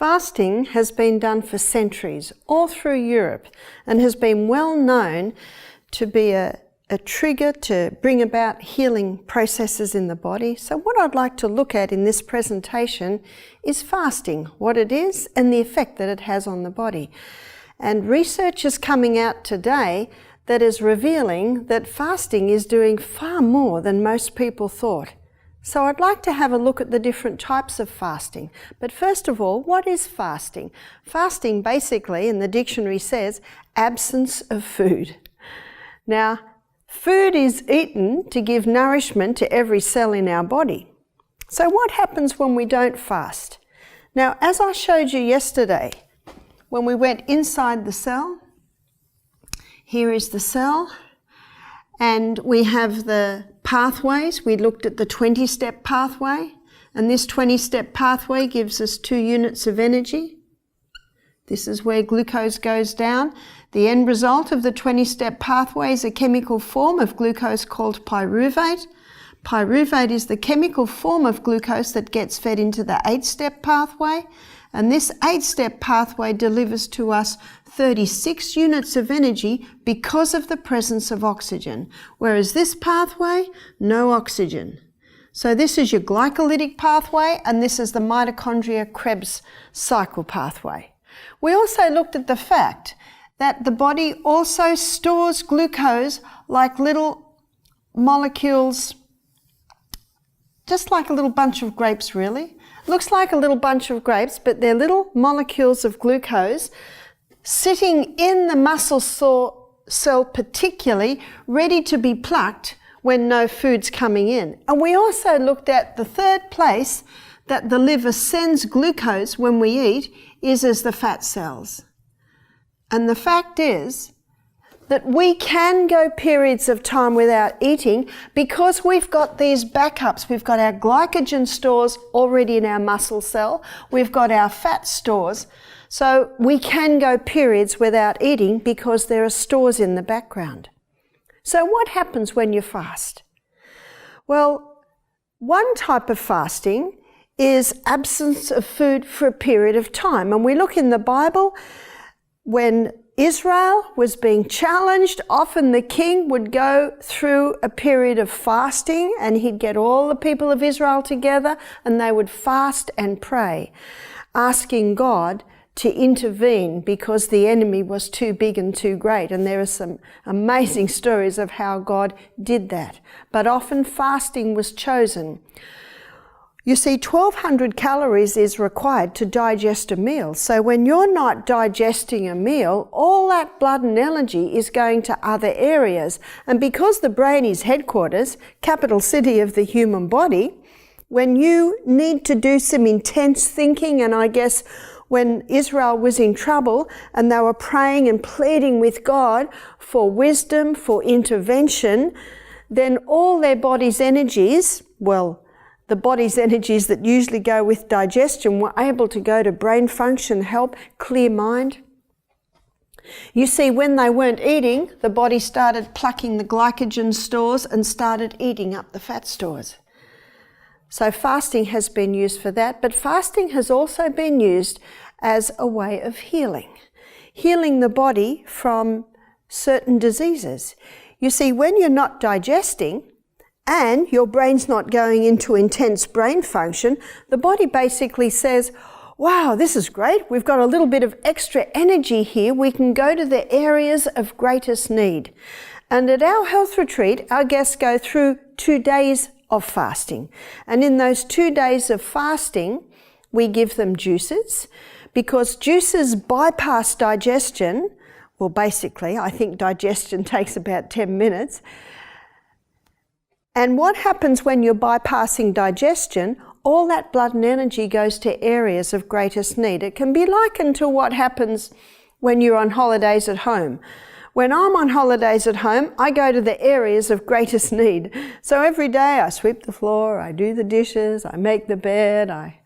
Fasting has been done for centuries all through Europe and has been well known to be a trigger to bring about healing processes in the body. So what I'd like to look at in this presentation is fasting, what it is and the effect that it has on the body. And research is coming out today that is revealing that fasting is doing far more than most people thought. So I'd like to have a look at the different types of fasting. But first of all, what is fasting? Fasting basically, in the dictionary says, absence of food. Now, food is eaten to give nourishment to every cell in our body. So what happens when we don't fast? Now, as I showed you yesterday, when we went inside the cell, here is the cell, and we have the pathways. We looked at the 20-step pathway, and this 20-step pathway gives us 2 units of energy. This is where glucose goes down. The end result of the 20-step pathway is a chemical form of glucose called pyruvate. Pyruvate is the chemical form of glucose that gets fed into the 8-step pathway, and this 8-step pathway delivers to us 36 units of energy because of the presence of oxygen, whereas this pathway, no oxygen. So this is your glycolytic pathway, and this is the mitochondria Krebs cycle pathway. We also looked at the fact that the body also stores glucose like little molecules, just like a little bunch of grapes really. Looks like a little bunch of grapes, but they're little molecules of glucose sitting in the muscle cell particularly, ready to be plucked when no food's coming in. And we also looked at the third place that the liver sends glucose when we eat is as the fat cells. And the fact is that we can go periods of time without eating because we've got these backups. We've got our glycogen stores already in our muscle cell. We've got our fat stores. So we can go periods without eating because there are stores in the background. So what happens when you fast? Well, one type of fasting is absence of food for a period of time. And we look in the Bible, when Israel was being challenged, often the king would go through a period of fasting and he'd get all the people of Israel together and they would fast and pray, asking God to intervene because the enemy was too big and too great. And there are some amazing stories of how God did that. But often fasting was chosen. You see, 1,200 calories is required to digest a meal. So when you're not digesting a meal, all that blood and energy is going to other areas. And because the brain is headquarters, capital city of the human body, when you need to do some intense thinking, and I guess when Israel was in trouble and they were praying and pleading with God for wisdom, for intervention, then all their body's energies, the body's energies that usually go with digestion were able to go to brain function, help clear mind. You see, when they weren't eating, the body started plucking the glycogen stores and started eating up the fat stores. So fasting has been used for that, but fasting has also been used as a way of healing the body from certain diseases. You see, when you're not digesting, and your brain's not going into intense brain function, the body basically says, wow, this is great. We've got a little bit of extra energy here. We can go to the areas of greatest need. And at our health retreat, our guests go through 2 days of fasting. And in those 2 days of fasting, we give them juices because juices bypass digestion. Well, basically, I think digestion takes about 10 minutes. And what happens when you're bypassing digestion? All that blood and energy goes to areas of greatest need. It can be likened to what happens when you're on holidays at home. When I'm on holidays at home, I go to the areas of greatest need. So every day I sweep the floor, I do the dishes, I make the bed, I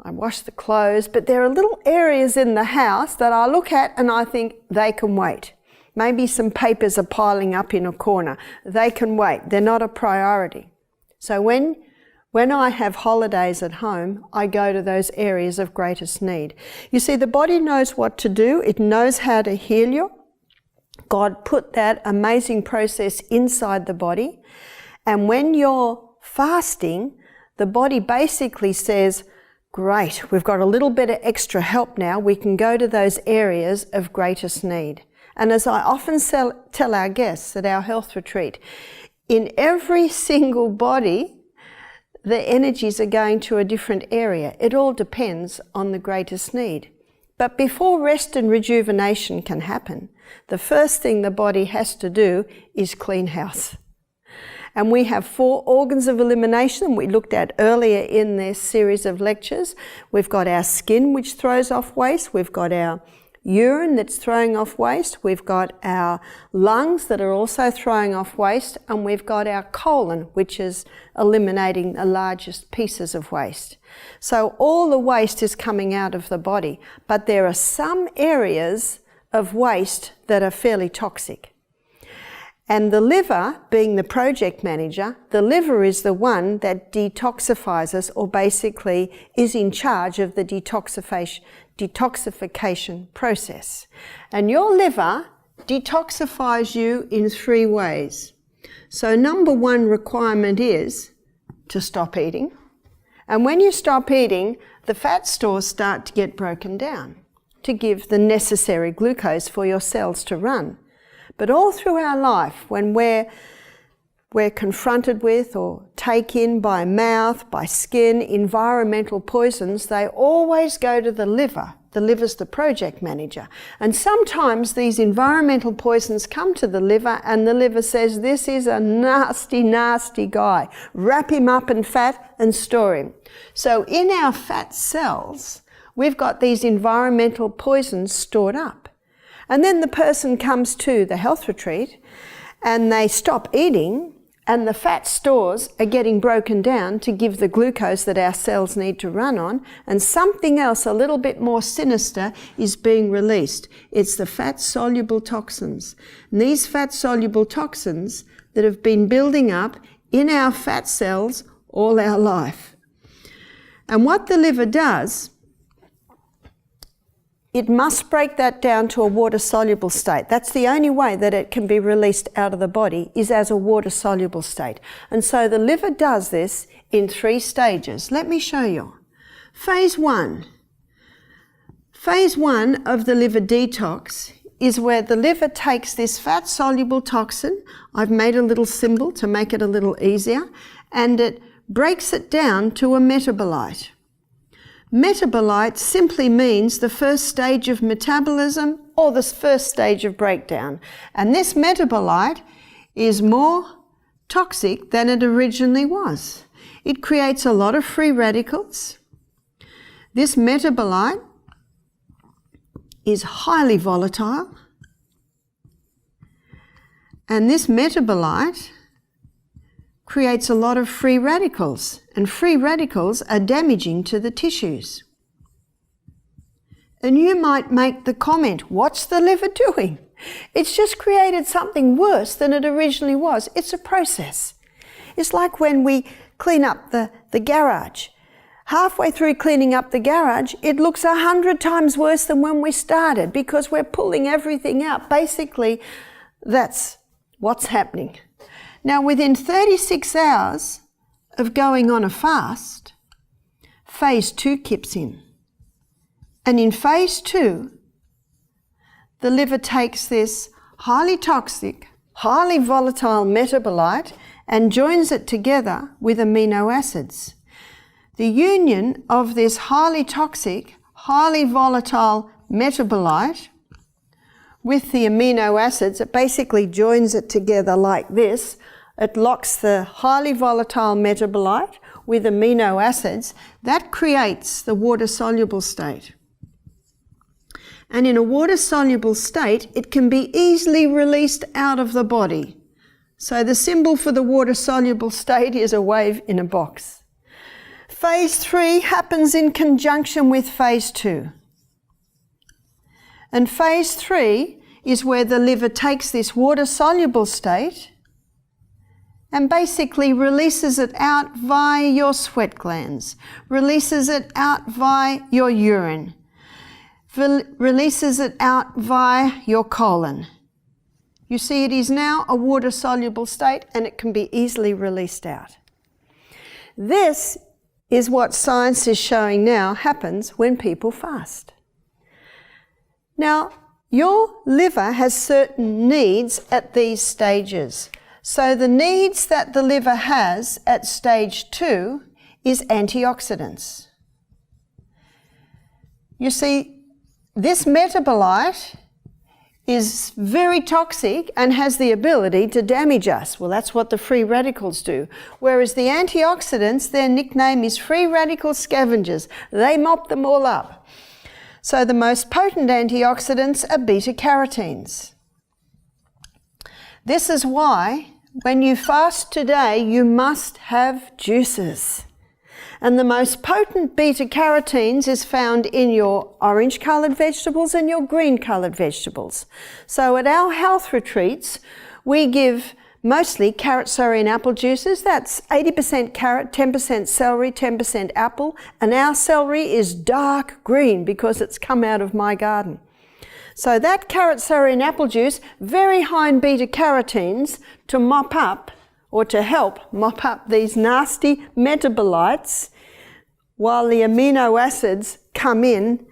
wash the clothes, but there are little areas in the house that I look at and I think they can wait. Maybe some papers are piling up in a corner. They can wait. They're not a priority. So when When I have holidays at home, I go to those areas of greatest need. You see, the body knows what to do. It knows how to heal you. God put that amazing process inside the body. And when you're fasting, the body basically says, great, we've got a little bit of extra help now. We can go to those areas of greatest need. And as I often tell our guests at our health retreat, in every single body, the energies are going to a different area. It all depends on the greatest need. But before rest and rejuvenation can happen, the first thing the body has to do is clean house. And we have 4 organs of elimination we looked at earlier in this series of lectures. We've got our skin, which throws off waste. We've got our urine that's throwing off waste. We've got our lungs that are also throwing off waste. And we've got our colon, which is eliminating the largest pieces of waste. So all the waste is coming out of the body. But there are some areas of waste that are fairly toxic. And the liver, being the project manager, the liver is the one that detoxifies us, or basically is in charge of the detoxification process. And your liver detoxifies you in 3 ways. So number 1 requirement is to stop eating. And when you stop eating, the fat stores start to get broken down to give the necessary glucose for your cells to run. But all through our life, when we're confronted with or take in by mouth, by skin, environmental poisons, they always go to the liver. The liver's the project manager. And sometimes these environmental poisons come to the liver and the liver says, this is a nasty, nasty guy. Wrap him up in fat and store him. So in our fat cells, we've got these environmental poisons stored up. And then the person comes to the health retreat and they stop eating and the fat stores are getting broken down to give the glucose that our cells need to run on, and something else a little bit more sinister is being released. It's the fat-soluble toxins. And these fat-soluble toxins that have been building up in our fat cells all our life. And what the liver does, it must break that down to a water-soluble state. That's the only way that it can be released out of the body, is as a water-soluble state. And so the liver does this in 3 stages. Let me show you. Phase 1. Phase 1 of the liver detox is where the liver takes this fat-soluble toxin. I've made a little symbol to make it a little easier, and it breaks it down to a metabolite. Metabolite simply means the first stage of metabolism or the first stage of breakdown. And this metabolite is more toxic than it originally was. It creates a lot of free radicals. This metabolite is highly volatile. And this metabolite creates a lot of free radicals, and free radicals are damaging to the tissues. And you might make the comment, what's the liver doing? It's just created something worse than it originally was. It's a process. It's like when we clean up the garage. Halfway through cleaning up the garage, it looks 100 times worse than when we started because we're pulling everything out. Basically, that's what's happening. Now, within 36 hours of going on a fast, phase 2 kicks in. And in phase 2, the liver takes this highly toxic, highly volatile metabolite and joins it together with amino acids. The union of this highly toxic, highly volatile metabolite with the amino acids, it basically joins it together like this. It locks the highly volatile metabolite with amino acids. That creates the water-soluble state. And in a water-soluble state, it can be easily released out of the body. So the symbol for the water-soluble state is a wave in a box. Phase 3 happens in conjunction with phase 2. And phase 3 is where the liver takes this water-soluble state and basically releases it out via your sweat glands, releases it out via your urine, releases it out via your colon. You see, it is now a water-soluble state and it can be easily released out. This is what science is showing now happens when people fast. Now, your liver has certain needs at these stages. So the needs that the liver has at stage 2 is antioxidants. You see, this metabolite is very toxic and has the ability to damage us. Well, that's what the free radicals do. Whereas the antioxidants, their nickname is free radical scavengers. They mop them all up. So the most potent antioxidants are beta-carotenes. This is why when you fast today, you must have juices. And the most potent beta-carotenes is found in your orange-coloured vegetables and your green-coloured vegetables. So at our health retreats, we give mostly carrot, celery and apple juices. That's 80% carrot, 10% celery, 10% apple. And our celery is dark green because it's come out of my garden. So that carrot, celery and apple juice, very high in beta-carotenes to mop up or to help mop up these nasty metabolites while the amino acids come in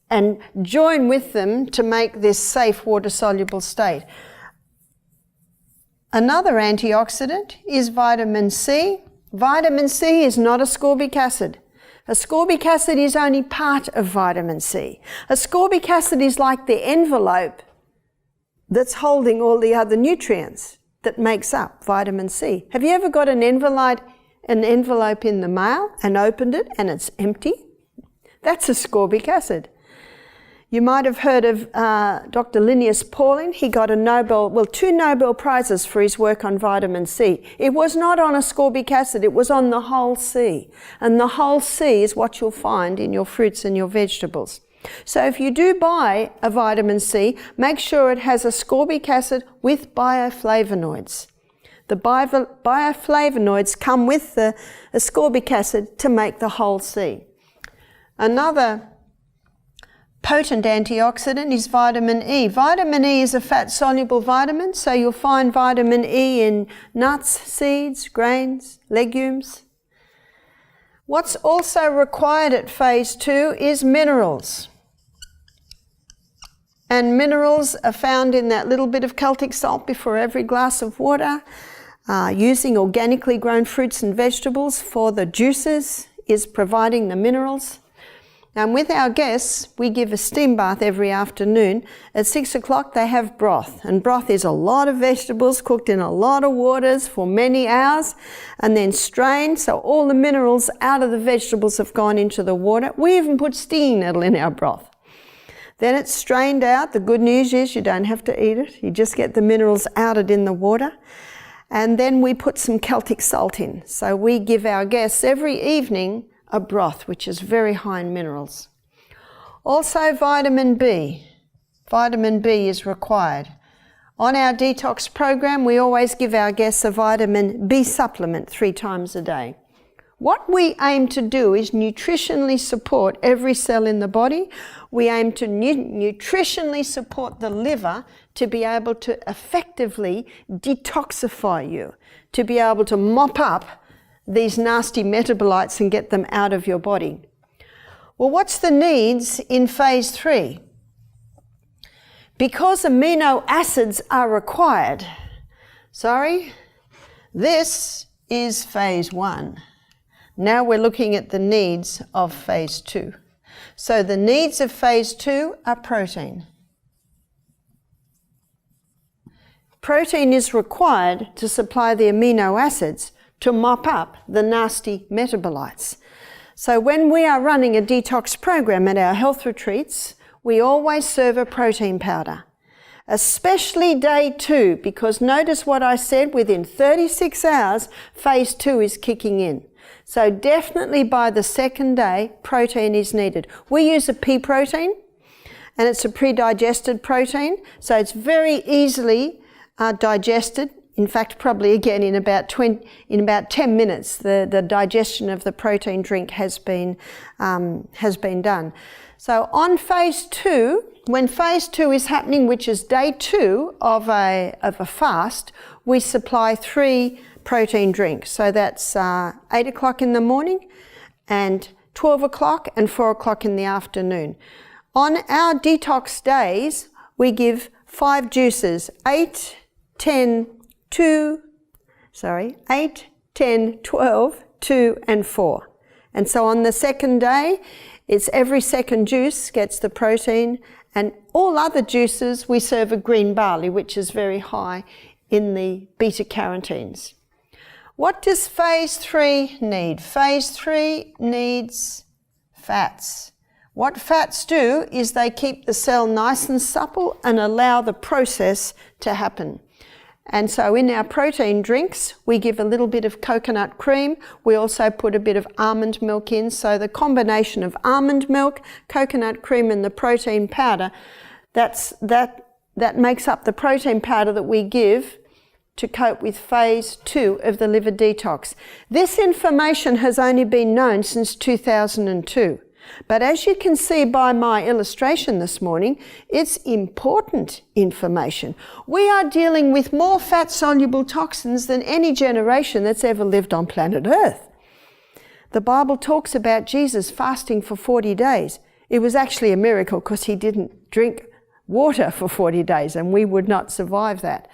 and join with them to make this safe water-soluble state. Another antioxidant is vitamin C. Vitamin C is not ascorbic acid. Ascorbic acid is only part of vitamin C. Ascorbic acid is like the envelope that's holding all the other nutrients that makes up vitamin C. Have you ever got an envelope in the mail and opened it and it's empty? That's ascorbic acid. You might have heard of Dr. Linnaeus Pauling. He got 2 Nobel Prizes for his work on vitamin C. It was not on ascorbic acid, it was on the whole C. And the whole C is what you'll find in your fruits and your vegetables. So if you do buy a vitamin C, make sure it has ascorbic acid with bioflavonoids. The bioflavonoids come with the ascorbic acid to make the whole C. Another potent antioxidant is vitamin E. Vitamin E is a fat-soluble vitamin, so you'll find vitamin E in nuts, seeds, grains, legumes. What's also required at phase 2 is minerals. And minerals are found in that little bit of Celtic salt before every glass of water. Using organically grown fruits and vegetables for the juices is providing the minerals. And with our guests, we give a steam bath every afternoon. At 6 o'clock, they have broth. And broth is a lot of vegetables cooked in a lot of waters for many hours and then strained. So all the minerals out of the vegetables have gone into the water. We even put stinging nettle in our broth. Then it's strained out. The good news is you don't have to eat it. You just get the minerals out it in the water. And then we put some Celtic salt in. So we give our guests every evening a broth, which is very high in minerals. Also vitamin B. Vitamin B is required. On our detox program, we always give our guests a vitamin B supplement 3 times a day. What we aim to do is nutritionally support every cell in the body. We aim to nutritionally support the liver to be able to effectively detoxify you, to be able to mop up these nasty metabolites and get them out of your body. Well, what's the needs in phase 3? Because amino acids are required. This is phase 1. Now we're looking at the needs of phase 2. So the needs of phase 2 are protein. Protein is required to supply the amino acids to mop up the nasty metabolites. So when we are running a detox program at our health retreats, we always serve a protein powder, especially day 2, because notice what I said, within 36 hours, phase 2 is kicking in. So definitely by the 2nd day, protein is needed. We use a pea protein, and it's a pre-digested protein, so it's very easily digested In fact, probably again in about 10 minutes, the digestion of the protein drink has been done. So on phase 2, when phase 2 is happening, which is day 2 of a fast, we supply 3 protein drinks. So that's 8 o'clock in the morning and 12 o'clock and 4 o'clock in the afternoon. On our detox days, we give 5 juices, 8, 10, 12, 2 and 4. And so on the second day, it's every second juice gets the protein, and all other juices we serve a green barley, which is very high in the beta-carotenes. What does phase 3 need? Phase 3 needs fats. What fats do is they keep the cell nice and supple and allow the process to happen. And so in our protein drinks, we give a little bit of coconut cream. We also put a bit of almond milk in. So the combination of almond milk, coconut cream and the protein powder, that makes up the protein powder that we give to cope with phase 2 of the liver detox. This information has only been known since 2002. But as you can see by my illustration this morning, it's important information. We are dealing with more fat-soluble toxins than any generation that's ever lived on planet Earth. The Bible talks about Jesus fasting for 40 days. It was actually a miracle because he didn't drink water for 40 days, and we would not survive that.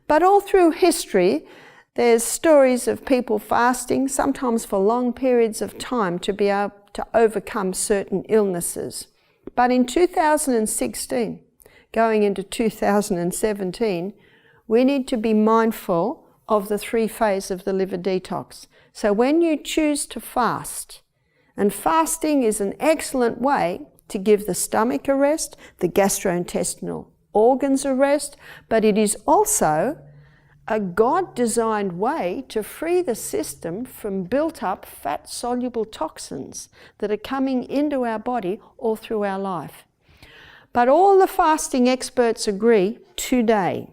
But all through history, there's stories of people fasting, sometimes for long periods of time, to be able to overcome certain illnesses. But in 2016, going into 2017, we need to be mindful of the 3 phases of the liver detox. So when you choose to fast, and fasting is an excellent way to give the stomach a rest, the gastrointestinal organs a rest, but it is also a God-designed way to free the system from built-up fat-soluble toxins that are coming into our body all through our life. But all the fasting experts agree today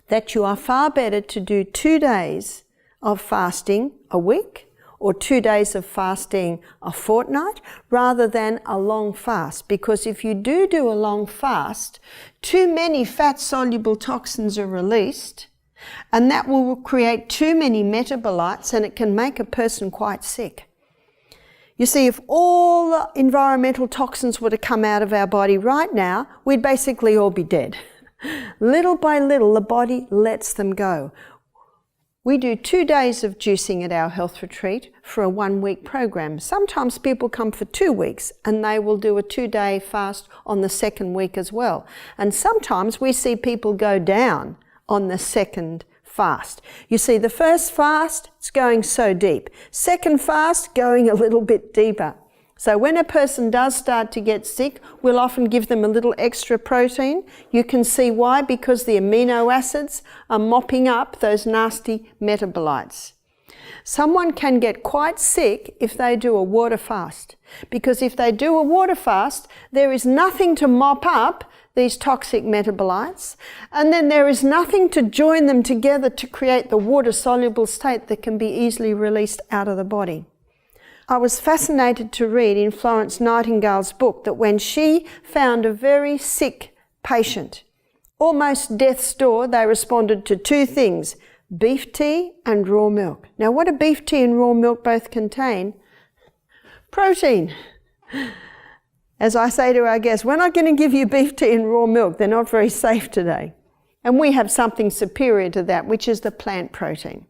that you are far better to do 2 days of fasting a week or 2 days of fasting a fortnight rather than a long fast. Because if you do a long fast, too many fat-soluble toxins are released, and that will create too many metabolites, and it can make a person quite sick. You see, if all the environmental toxins were to come out of our body right now, we'd basically all be dead. Little by little, the body lets them go. We do 2 days of juicing at our health retreat for a 1-week program. Sometimes people come for 2 weeks and they will do a 2-day fast on the second week as well. And sometimes we see people go down on the second fast. You see, the first fast, it's going so deep. Second fast, going a little bit deeper. So when a person does start to get sick, we'll often give them a little extra protein. You can see why, because the amino acids are mopping up those nasty metabolites. Someone can get quite sick if they do a water fast, because if they do a water fast, there is nothing to mop up these toxic metabolites, and then there is nothing to join them together to create the water-soluble state that can be easily released out of the body. I was fascinated to read in Florence Nightingale's book that when she found a very sick patient, almost death's door, they responded to 2 things: beef tea and raw milk. Now, what do beef tea and raw milk both contain? Protein. As I say to our guests, we're not going to give you beef tea and raw milk. They're not very safe today. And we have something superior to that, which is the plant protein.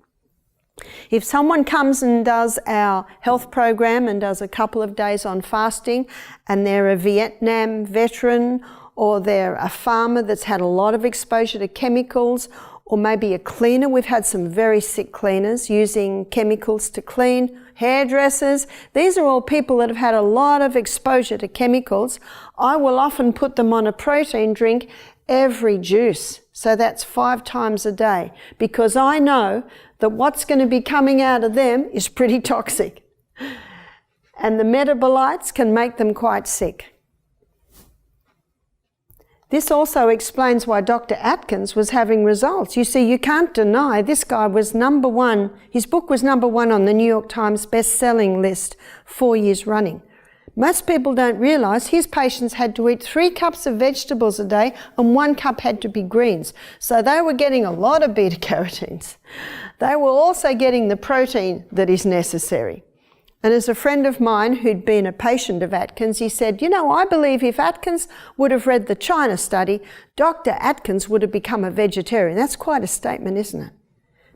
If someone comes and does our health program and does a couple of days on fasting, and they're a Vietnam veteran, or they're a farmer that's had a lot of exposure to chemicals, or maybe a cleaner. We've had some very sick cleaners using chemicals to clean, hairdressers. These are all people that have had a lot of exposure to chemicals. I will often put them on a protein drink every juice. So that's 5 times a day, because I know that what's going to be coming out of them is pretty toxic. And the metabolites can make them quite sick. This also explains why Dr. Atkins was having results. You see, you can't deny this guy was number one. His book was number one on the New York Times best-selling list 4 years running. Most people don't realise his patients had to eat 3 cups of vegetables a day and 1 cup had to be greens. So they were getting a lot of beta-carotenes. They were also getting the protein that is necessary. And as a friend of mine who'd been a patient of Atkins, he said, you know, I believe if Atkins would have read the China study, Dr. Atkins would have become a vegetarian. That's quite a statement, isn't it?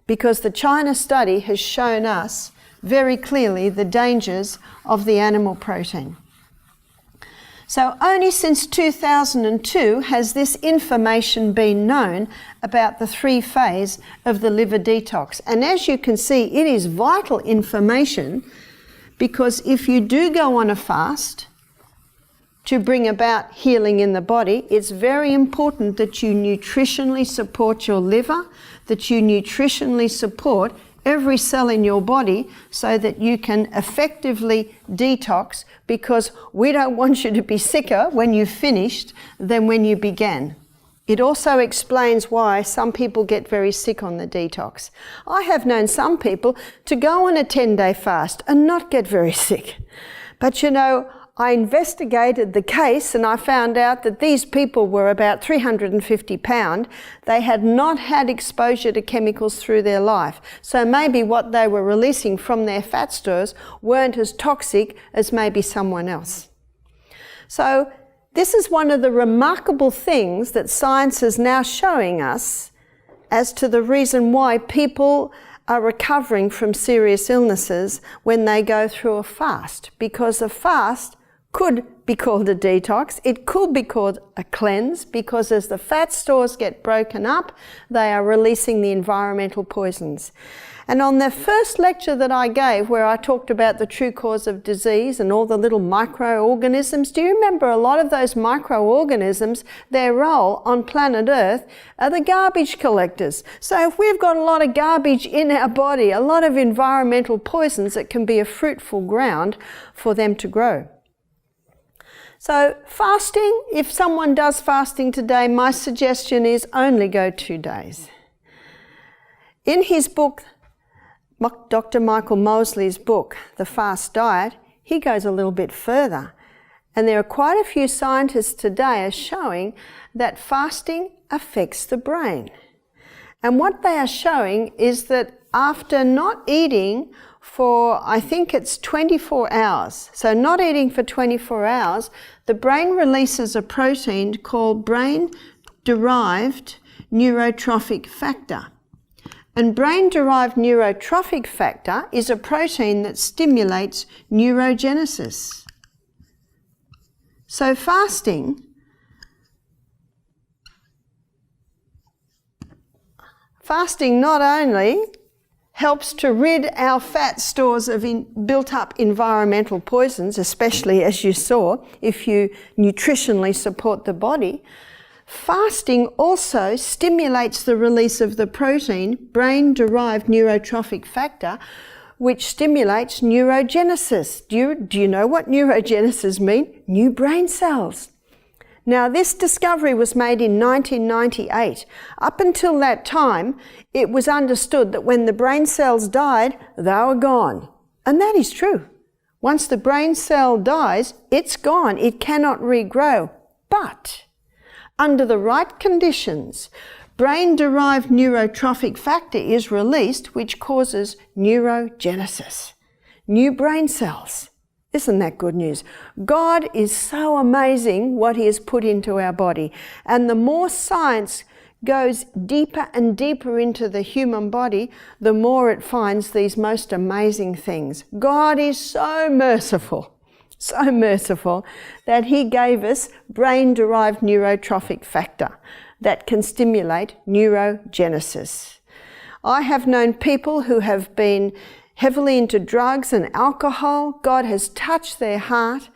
Because the China study has shown us very clearly the dangers of the animal protein. So only since 2002 has this information been known about the 3-phase of the liver detox. And as you can see, it is vital information, because if you do go on a fast to bring about healing in the body, it's very important that you nutritionally support your liver, that you nutritionally support every cell in your body so that you can effectively detox, because we don't want you to be sicker when you've finished than when you began. It also explains why some people get very sick on the detox. I have known some people to go on a 10-day fast and not get very sick. But you know, I investigated the case and I found out that these people were about 350 pounds. They had not had exposure to chemicals through their life. So maybe what they were releasing from their fat stores weren't as toxic as maybe someone else. So this is one of the remarkable things that science is now showing us as to the reason why people are recovering from serious illnesses when they go through a fast. Because a fast could be called a detox, it could be called a cleanse, because as the fat stores get broken up, they are releasing the environmental poisons. And on the first lecture that I gave, where I talked about the true cause of disease and all the little microorganisms, do you remember a lot of those microorganisms, their role on planet Earth are the garbage collectors. So if we've got a lot of garbage in our body, a lot of environmental poisons, it can be a fruitful ground for them to grow. So fasting, if someone does fasting today, my suggestion is only go 2 days. In his book, Dr. Michael Mosley's book, The Fast Diet, he goes a little bit further. And there are quite a few scientists today are showing that fasting affects the brain. And what they are showing is that after not eating for, I think it's 24 hours, so not eating for 24 hours, the brain releases a protein called brain-derived neurotrophic factor. And brain-derived neurotrophic factor is a protein that stimulates neurogenesis. So fasting not only helps to rid our fat stores of built-up environmental poisons, especially as you saw, if you nutritionally support the body, fasting also stimulates the release of the protein, brain-derived neurotrophic factor, which stimulates neurogenesis. Do you know what neurogenesis means? New brain cells. Now, this discovery was made in 1998. Up until that time, it was understood that when the brain cells died, they were gone. And that is true. Once the brain cell dies, it's gone. It cannot regrow. But under the right conditions, brain-derived neurotrophic factor is released, which causes neurogenesis, new brain cells. Isn't that good news? God is so amazing what He has put into our body. And the more science goes deeper and deeper into the human body, the more it finds these most amazing things. God is so merciful that He gave us brain-derived neurotrophic factor that can stimulate neurogenesis. I have known people who have been heavily into drugs and alcohol. God has touched their heart.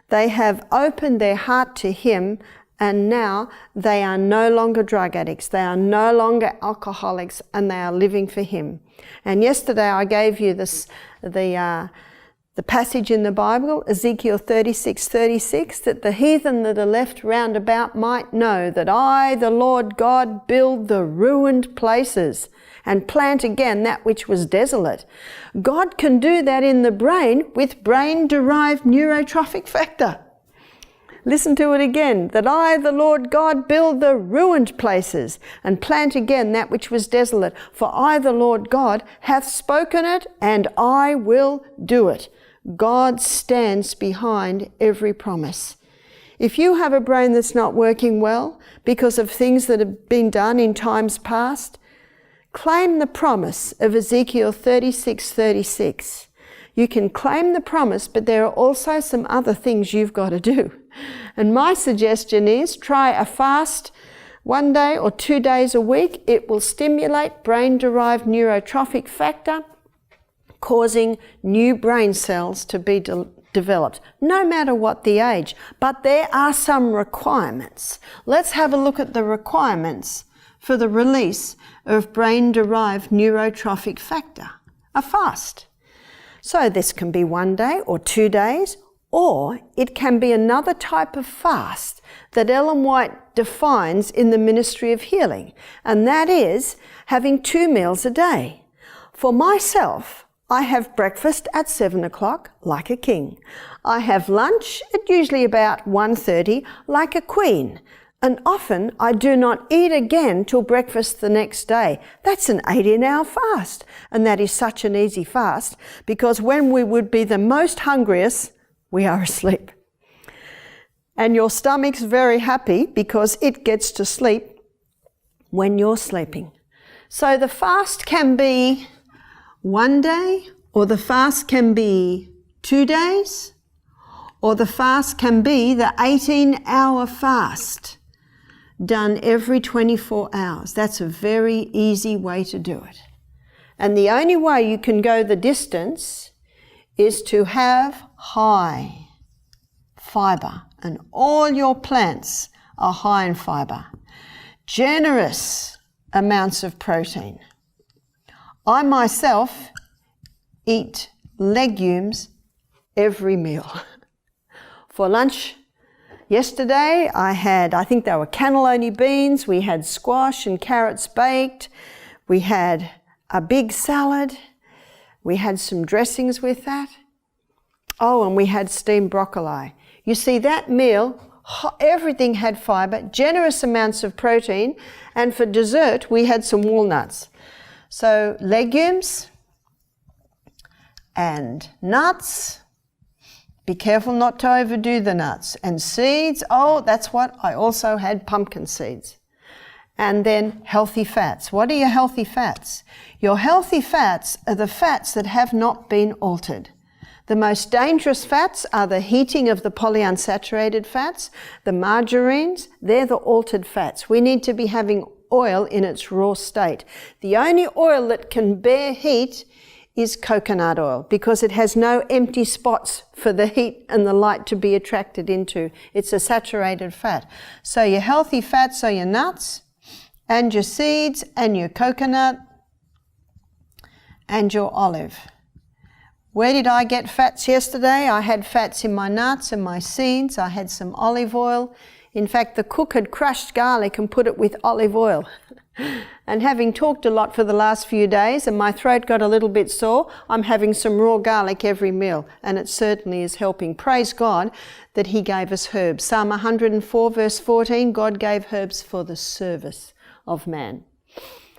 They have opened their heart to Him, and now they are no longer drug addicts. They are no longer alcoholics, and they are living for Him. And yesterday I gave you the the passage in the Bible, Ezekiel 36:36, that the heathen that are left round about might know that I, the Lord God, build the ruined places and plant again that which was desolate. God can do that in the brain with brain-derived neurotrophic factor. Listen to it again. That I, the Lord God, build the ruined places and plant again that which was desolate. For I, the Lord God, hath spoken it, and I will do it. God stands behind every promise. If you have a brain that's not working well because of things that have been done in times past, claim the promise of Ezekiel 36:36. You can claim the promise, but there are also some other things you've got to do. And my suggestion is try a fast 1 day or 2 days a week. It will stimulate brain-derived neurotrophic factor, causing new brain cells to be developed, no matter what the age. But there are some requirements. Let's have a look at the requirements for the release of brain-derived neurotrophic factor, a fast. So this can be 1 day or 2 days, or it can be another type of fast that Ellen White defines in the Ministry of Healing, and that is having 2 meals a day. For myself, I have breakfast at 7 o'clock, like a king. I have lunch at usually about 1:30, like a queen. And often I do not eat again till breakfast the next day. That's an 18-hour fast. And that is such an easy fast because when we would be the most hungriest, we are asleep. And your stomach's very happy because it gets to sleep when you're sleeping. So the fast can be 1 day, or the fast can be 2 days, or the fast can be the 18-hour fast done every 24 hours. That's a very easy way to do it. And the only way you can go the distance is to have high fiber, and all your plants are high in fiber. Generous amounts of protein. I myself eat legumes every meal. For lunch yesterday I think they were cannelloni beans, we had squash and carrots baked, we had a big salad, we had some dressings with that. Oh, and we had steamed broccoli. You see, that meal, everything had fibre, generous amounts of protein, and for dessert we had some walnuts. So legumes and nuts. Be careful not to overdo the nuts. And seeds, oh, that's what I also had, pumpkin seeds. And then healthy fats. What are your healthy fats? Your healthy fats are the fats that have not been altered. The most dangerous fats are the heating of the polyunsaturated fats, the margarines, they're the altered fats. We need to be having oil in its raw state. The only oil that can bear heat is coconut oil because it has no empty spots for the heat and the light to be attracted into. It's a saturated fat. So your healthy fats are your nuts and your seeds and your coconut and your olive. Where did I get fats yesterday? I had fats in my nuts and my seeds. I had some olive oil. In fact, the cook had crushed garlic and put it with olive oil. And having talked a lot for the last few days and my throat got a little bit sore, I'm having some raw garlic every meal, and it certainly is helping. Praise God that He gave us herbs. Psalm 104 verse 14, God gave herbs for the service of man.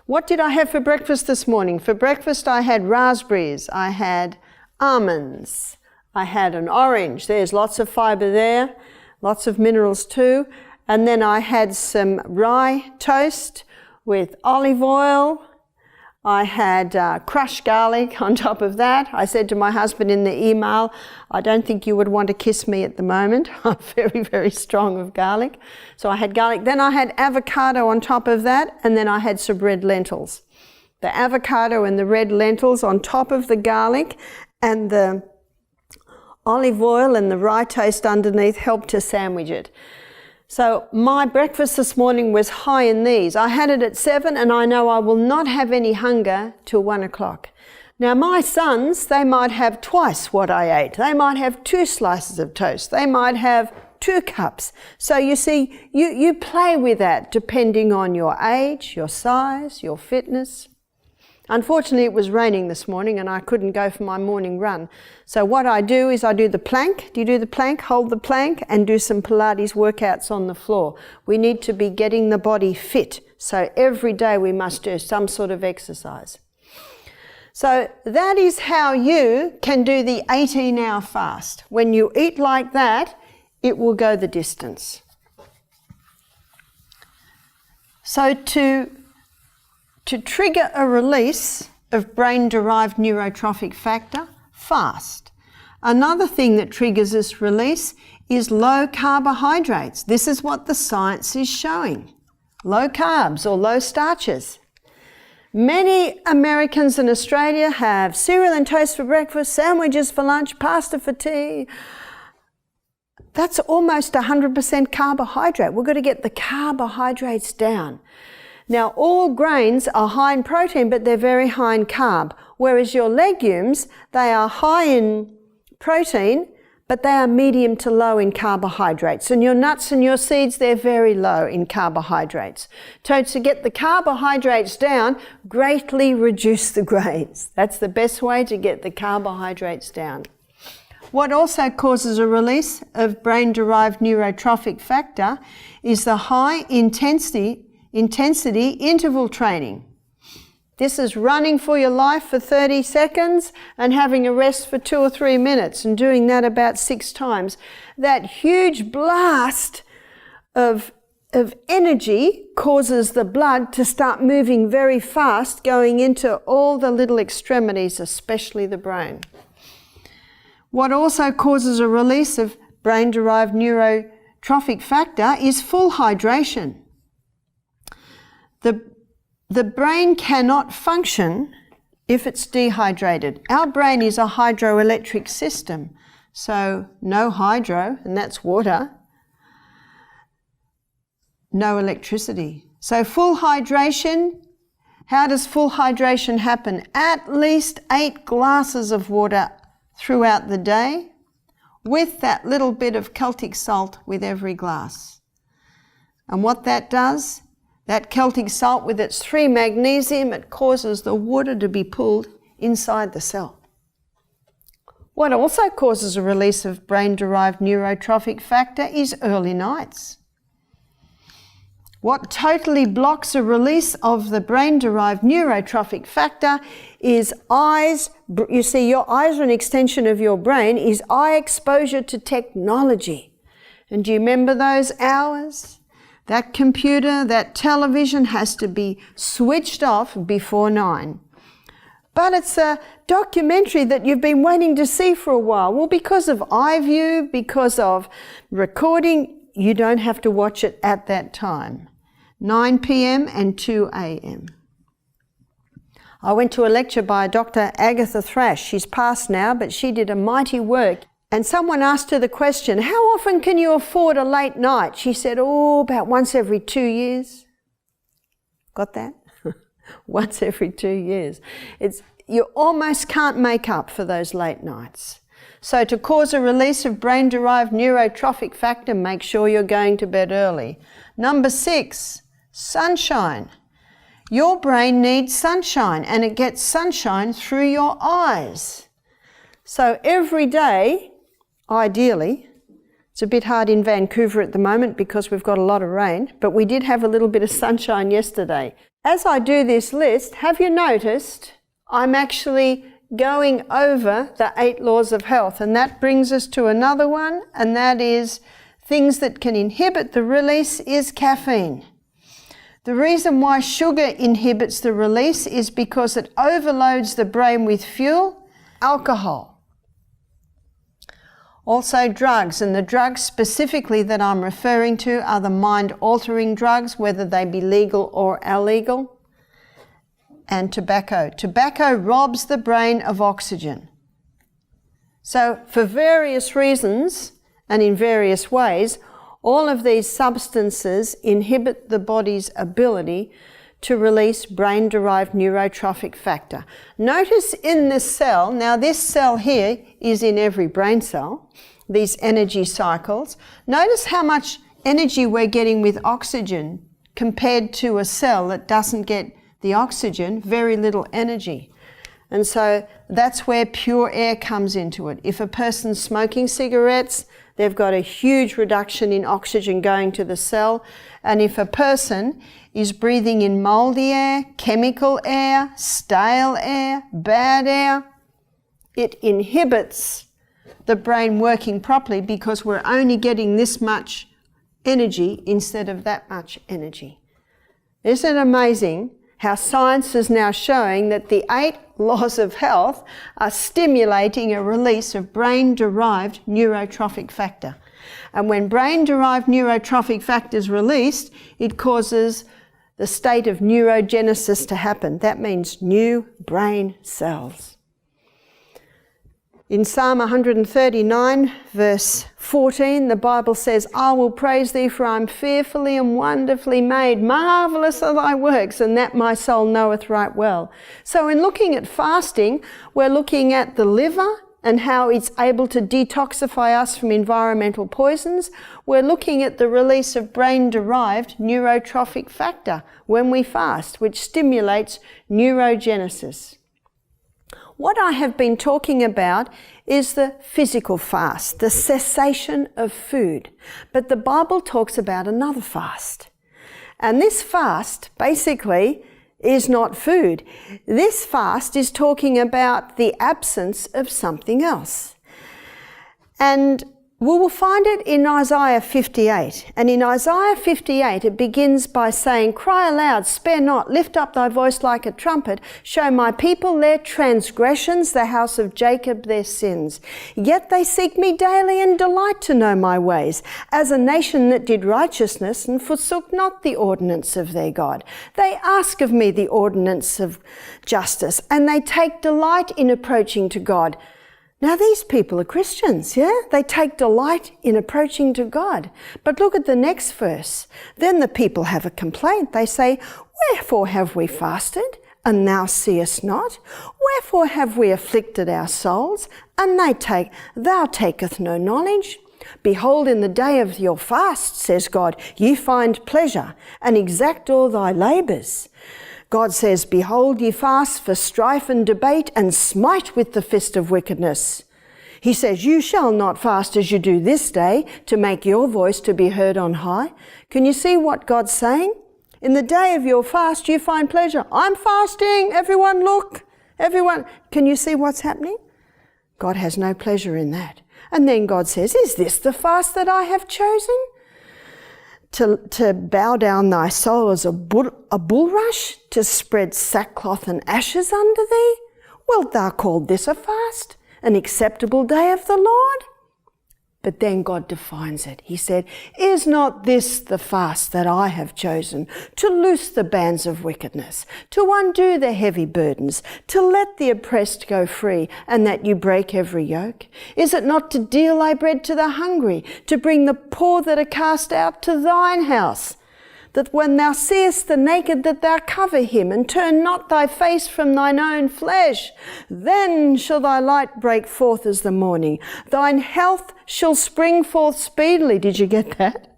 What did I have for breakfast this morning? For breakfast I had raspberries, I had almonds, I had an orange. There's lots of fibre there, lots of minerals too. And then I had some rye toast with olive oil. I had crushed garlic on top of that. I said to my husband in the email, I don't think you would want to kiss me at the moment. I'm very, very strong of garlic. So I had garlic. Then I had avocado on top of that, and then I had some red lentils. The avocado and the red lentils on top of the garlic and the olive oil and the rye toast underneath helped to sandwich it. So my breakfast this morning was high in these. I had it at 7 and I know I will not have any hunger till 1 o'clock. Now my sons, they might have twice what I ate. They might have 2 slices of toast. They might have 2 cups. So you see, you play with that depending on your age, your size, your fitness. Unfortunately, it was raining this morning and I couldn't go for my morning run. So what I do is I do the plank. Do you do the plank? Hold the plank and do some Pilates workouts on the floor. We need to be getting the body fit. So every day we must do some sort of exercise. So that is how you can do the 18-hour fast. When you eat like that, it will go the distance. So to trigger a release of brain-derived neurotrophic factor, fast. Another thing that triggers this release is low carbohydrates. This is what the science is showing. Low carbs or low starches. Many Americans in Australia have cereal and toast for breakfast, sandwiches for lunch, pasta for tea. That's almost 100% carbohydrate. We've got to get the carbohydrates down. Now, all grains are high in protein, but they're very high in carb, whereas your legumes, they are high in protein, but they are medium to low in carbohydrates. And your nuts and your seeds, they're very low in carbohydrates. So to get the carbohydrates down, greatly reduce the grains. That's the best way to get the carbohydrates down. What also causes a release of brain-derived neurotrophic factor is the high intensity interval training. This is running for your life for 30 seconds and having a rest for 2 or 3 minutes and doing that about 6 times. That huge blast of energy causes the blood to start moving very fast, going into all the little extremities, especially the brain. What also causes a release of brain-derived neurotrophic factor is full hydration. The brain cannot function if it's dehydrated. Our brain is a hydroelectric system, so no hydro, and that's water, no electricity. So full hydration, how does full hydration happen? At least 8 glasses of water throughout the day, with that little bit of Celtic salt with every glass. And what that does, that Celtic salt with its 3 magnesium, it causes the water to be pulled inside the cell. What also causes a release of brain-derived neurotrophic factor is early nights. What totally blocks a release of the brain-derived neurotrophic factor is eyes. You see, your eyes are an extension of your brain, is eye exposure to technology. And do you remember those hours? That computer, that television has to be switched off before 9. But it's a documentary that you've been waiting to see for a while. Well, because of iView, because of recording, you don't have to watch it at that time. 9 p.m. and 2 a.m. I went to a lecture by Dr. Agatha Thrash. She's passed now, but she did a mighty work. And someone asked her the question, how often can you afford a late night? She said, about once every 2 years. Got that? Once every 2 years. You almost can't make up for those late nights. So to cause a release of brain-derived neurotrophic factor, make sure you're going to bed early. Number 6, sunshine. Your brain needs sunshine, and it gets sunshine through your eyes. So every day, ideally, it's a bit hard in Vancouver at the moment because we've got a lot of rain, but we did have a little bit of sunshine yesterday. As I do this list, have you noticed I'm actually going over the 8 laws of health? And that brings us to another one, and that is things that can inhibit the release is caffeine. The reason why sugar inhibits the release is because it overloads the brain with fuel, alcohol. Also drugs, and the drugs specifically that I'm referring to are the mind-altering drugs, whether they be legal or illegal, and tobacco. Tobacco robs the brain of oxygen. So for various reasons and in various ways, all of these substances inhibit the body's ability to release brain-derived neurotrophic factor. Notice in this cell, now this cell here is in every brain cell, these energy cycles. Notice how much energy we're getting with oxygen compared to a cell that doesn't get the oxygen, very little energy. And so that's where pure air comes into it. If a person's smoking cigarettes, they've got a huge reduction in oxygen going to the cell. And if a person is breathing in moldy air, chemical air, stale air, bad air, it inhibits the brain working properly because we're only getting this much energy instead of that much energy. Isn't it amazing how science is now showing that the 8 laws of health are stimulating a release of brain-derived neurotrophic factor. And when brain-derived neurotrophic factor is released, it causes the state of neurogenesis to happen. That means new brain cells. In Psalm 139, verse 14, the Bible says, I will praise thee, for I am fearfully and wonderfully made. Marvellous are thy works, and that my soul knoweth right well. So in looking at fasting, we're looking at the liver and how it's able to detoxify us from environmental poisons. We're looking at the release of brain-derived neurotrophic factor when we fast, which stimulates neurogenesis. What I have been talking about is the physical fast, the cessation of food. But the Bible talks about another fast. And this fast basically is not food. This fast is talking about the absence of something else. And we will find it in Isaiah 58. And in Isaiah 58, it begins by saying, Cry aloud, spare not, lift up thy voice like a trumpet, show my people their transgressions, the house of Jacob their sins. Yet they seek me daily and delight to know my ways, as a nation that did righteousness and forsook not the ordinance of their God. They ask of me the ordinance of justice, and they take delight in approaching to God. Now these people are Christians, yeah? They take delight in approaching to God. But look at the next verse. Then the people have a complaint. They say, Wherefore have we fasted, and thou seest not? Wherefore have we afflicted our souls, and thou taketh no knowledge? Behold, in the day of your fast, says God, ye find pleasure, and exact all thy labours. God says, Behold, ye fast for strife and debate, and smite with the fist of wickedness. He says, You shall not fast as you do this day, to make your voice to be heard on high. Can you see what God's saying? In the day of your fast, you find pleasure. I'm fasting. Everyone look. Everyone. Can you see what's happening? God has no pleasure in that. And then God says, Is this the fast that I have chosen? To bow down thy soul as a bulrush, to spread sackcloth and ashes under thee? Wilt thou call this a fast, an acceptable day of the Lord? But then God defines it. He said, Is not this the fast that I have chosen, to loose the bands of wickedness, to undo the heavy burdens, to let the oppressed go free, and that you break every yoke? Is it not to deal thy bread to the hungry, to bring the poor that are cast out to thine house? That when thou seest the naked, that thou cover him, and turn not thy face from thine own flesh. Then shall thy light break forth as the morning. Thine health shall spring forth speedily. Did you get that?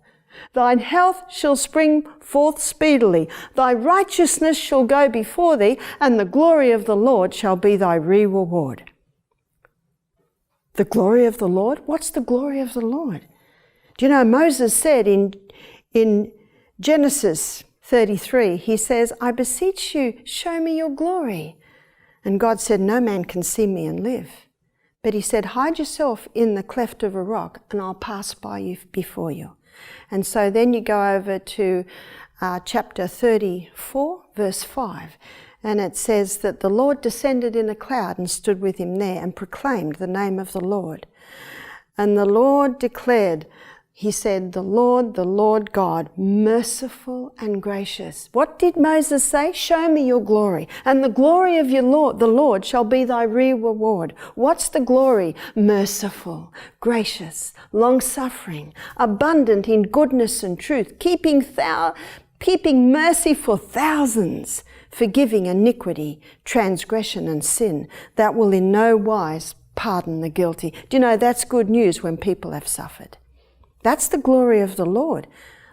Thine health shall spring forth speedily. Thy righteousness shall go before thee, and the glory of the Lord shall be thy reward. The glory of the Lord? What's the glory of the Lord? Do you know, Moses said in Genesis 33, he says, I beseech you, show me your glory. And God said, no man can see me and live. But he said, hide yourself in the cleft of a rock and I'll pass by you before you. And so then you go over to chapter 34, verse 5. And it says that the Lord descended in a cloud and stood with him there and proclaimed the name of the Lord. And the Lord declared, he said, the Lord God, merciful and gracious. What did Moses say? Show me your glory, and the glory of the Lord shall be thy reward. What's the glory? Merciful, gracious, long-suffering, abundant in goodness and truth, keeping keeping mercy for thousands, forgiving iniquity, transgression and sin, that will in no wise pardon the guilty. Do you know that's good news when people have suffered? That's the glory of the Lord.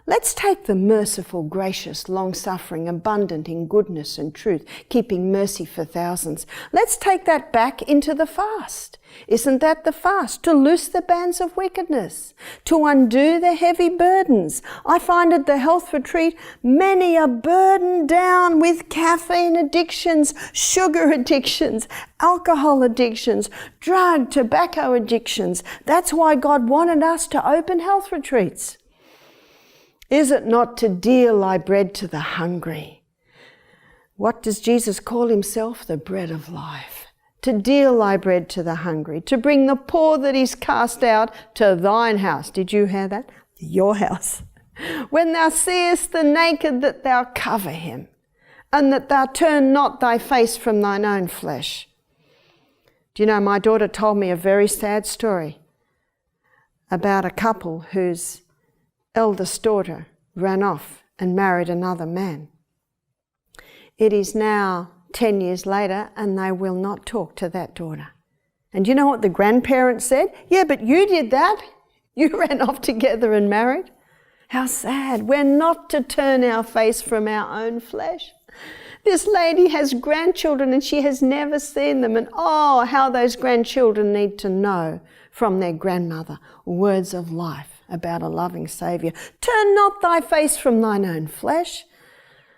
Let's take the merciful, gracious, long-suffering, abundant in goodness and truth, keeping mercy for thousands. Let's take that back into the fast. Isn't that the fast? To loose the bands of wickedness, to undo the heavy burdens. I find at the health retreat, many are burdened down with caffeine addictions, sugar addictions, alcohol addictions, drug, tobacco addictions. That's why God wanted us to open health retreats. Is it not to deal thy bread to the hungry? What does Jesus call himself? The bread of life. To deal thy bread to the hungry, to bring the poor that is cast out to thine house. Did you hear that? Your house. When thou seest the naked, that thou cover him, and that thou turn not thy face from thine own flesh. Do you know, my daughter told me a very sad story about a couple whose eldest daughter ran off and married another man. It is now 10 years later and they will not talk to that daughter. And you know what the grandparents said? Yeah, but you did that. You ran off together and married. How sad. We're not to turn our face from our own flesh. This lady has grandchildren and she has never seen them. And oh, how those grandchildren need to know from their grandmother words of life about a loving Saviour. Turn not thy face from thine own flesh.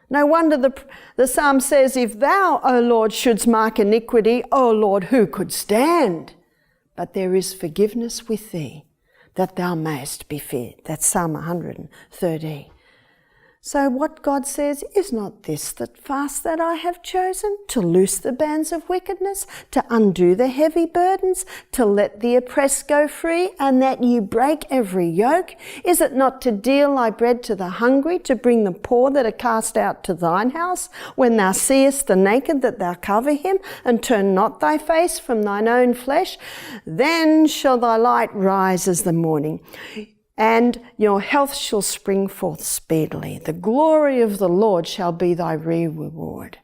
No wonder the psalm says, if thou, O Lord, shouldst mark iniquity, O Lord, who could stand? But there is forgiveness with thee, that thou mayest be feared. That's Psalm 113. So what God says, is not this the fast that I have chosen? To loose the bands of wickedness, to undo the heavy burdens, to let the oppressed go free, and that you break every yoke? Is it not to deal thy bread to the hungry, to bring the poor that are cast out to thine house? When thou seest the naked, that thou cover him, and turn not thy face from thine own flesh? Then shall thy light rise as the morning, and your health shall spring forth speedily. The glory of the Lord shall be thy reward.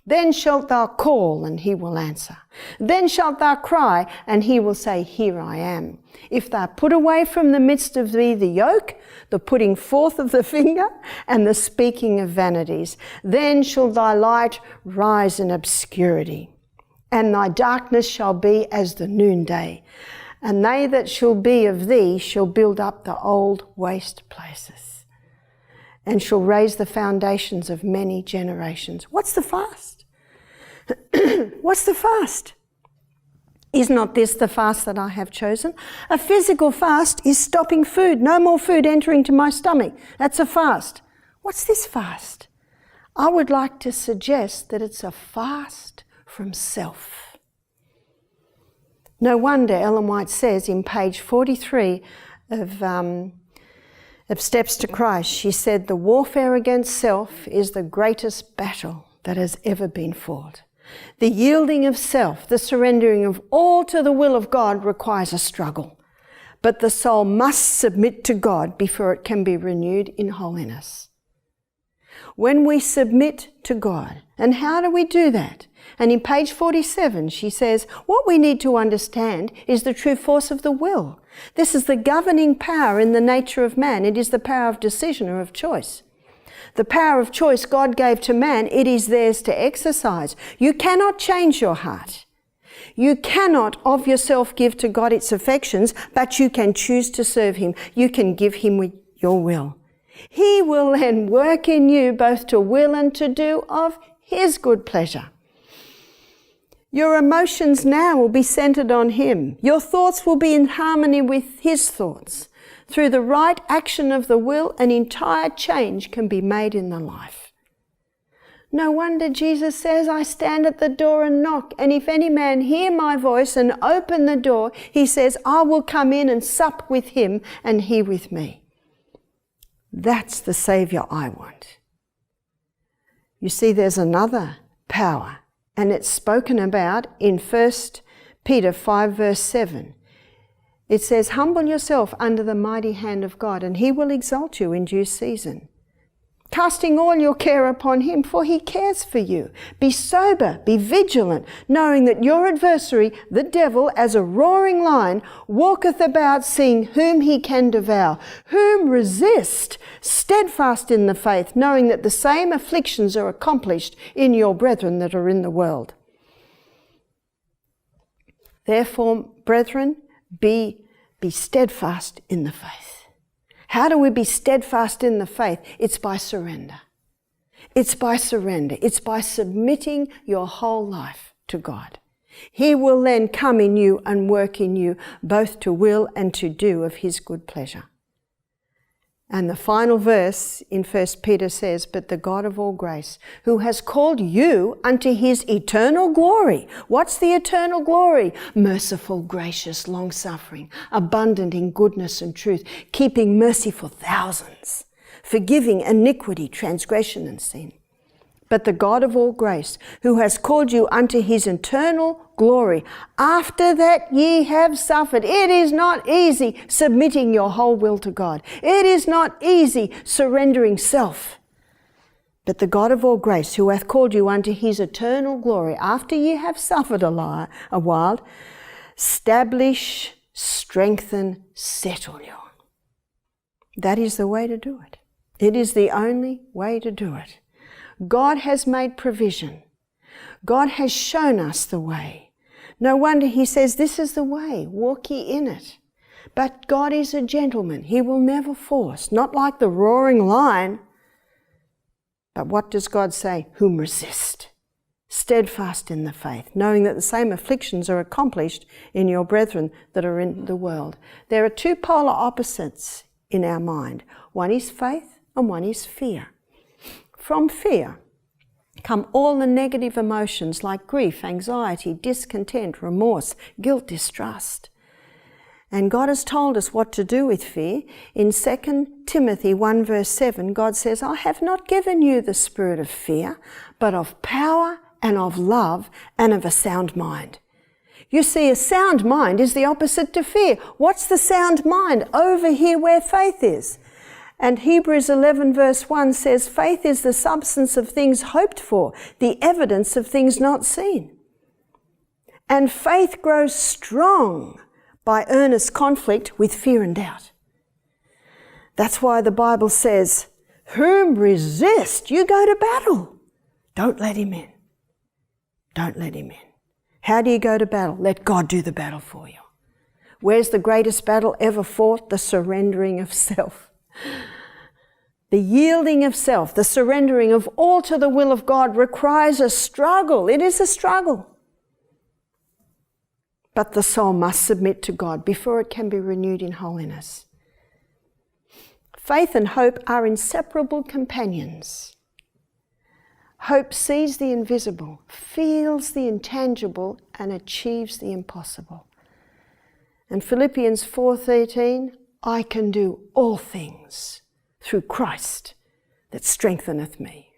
Then shalt thou call, and he will answer. Then shalt thou cry, and he will say, Here I am. If thou put away from the midst of thee the yoke, the putting forth of the finger, and the speaking of vanities, then shall thy light rise in obscurity, and thy darkness shall be as the noonday. And they that shall be of thee shall build up the old waste places, and shall raise the foundations of many generations. What's the fast? What's the fast? Is not this the fast that I have chosen? A physical fast is stopping food, no more food entering to my stomach. That's a fast. What's this fast? I would like to suggest that it's a fast from self. No wonder Ellen White says in page 43 of Steps to Christ, she said, the warfare against self is the greatest battle that has ever been fought. The yielding of self, the surrendering of all to the will of God requires a struggle. But the soul must submit to God before it can be renewed in holiness. When we submit to God, and how do we do that? And in page 47, she says, what we need to understand is the true force of the will. This is the governing power in the nature of man. It is the power of decision or of choice. The power of choice God gave to man, it is theirs to exercise. You cannot change your heart. You cannot of yourself give to God its affections, but you can choose to serve him. You can give him with your will. He will then work in you both to will and to do of his good pleasure. Your emotions now will be centered on him. Your thoughts will be in harmony with his thoughts. Through the right action of the will, an entire change can be made in the life. No wonder Jesus says, I stand at the door and knock, and if any man hear my voice and open the door, he says, I will come in and sup with him and he with me. That's the Saviour I want. You see, there's another power, and it's spoken about in 1 Peter 5 verse 7. It says, humble yourself under the mighty hand of God, and he will exalt you in due season. casting all your care upon him, for he cares for you. Be sober, be vigilant, knowing that your adversary, the devil, as a roaring lion, walketh about seeing whom he can devour. Whom resist, steadfast in the faith, knowing that the same afflictions are accomplished in your brethren that are in the world. Therefore, brethren, be steadfast in the faith. How do we be steadfast in the faith? It's by surrender. It's by surrender. It's by submitting your whole life to God. He will then come in you and work in you, both to will and to do of his good pleasure. And the final verse in 1 Peter says, but the God of all grace, who has called you unto his eternal glory. What's the eternal glory? Merciful, gracious, long-suffering, abundant in goodness and truth, keeping mercy for thousands, forgiving iniquity, transgression and sin. But the God of all grace, who has called you unto his eternal glory, after that ye have suffered. It is not easy submitting your whole will to God. It is not easy surrendering self. But the God of all grace, who hath called you unto his eternal glory, after ye have suffered a while, establish, strengthen, settle you. That is the way to do it. It is the only way to do it. God has made provision. God has shown us the way. No wonder he says, this is the way, walk ye in it. But God is a gentleman. He will never force, not like the roaring lion. But what does God say? Whom resist, steadfast in the faith, knowing that the same afflictions are accomplished in your brethren that are in the world. There are two polar opposites in our mind. One is faith and one is fear. From fear come all the negative emotions like grief, anxiety, discontent, remorse, guilt, distrust. And God has told us what to do with fear. In 2 Timothy 1 verse 7, God says, I have not given you the spirit of fear, but of power and of love and of a sound mind. You see, a sound mind is the opposite to fear. What's the sound mind? Over here where faith is. And Hebrews 11 verse 1 says, faith is the substance of things hoped for, the evidence of things not seen. And faith grows strong by earnest conflict with fear and doubt. That's why the Bible says, whom resist, you go to battle. Don't let him in. Don't let him in. How do you go to battle? Let God do the battle for you. Where's the greatest battle ever fought? The surrendering of self. The yielding of self, the surrendering of all to the will of God requires a struggle. It is a struggle. But the soul must submit to God before it can be renewed in holiness. Faith and hope are inseparable companions. Hope sees the invisible, feels the intangible, and achieves the impossible. And Philippians 4:13, I can do all things through Christ that strengtheneth me.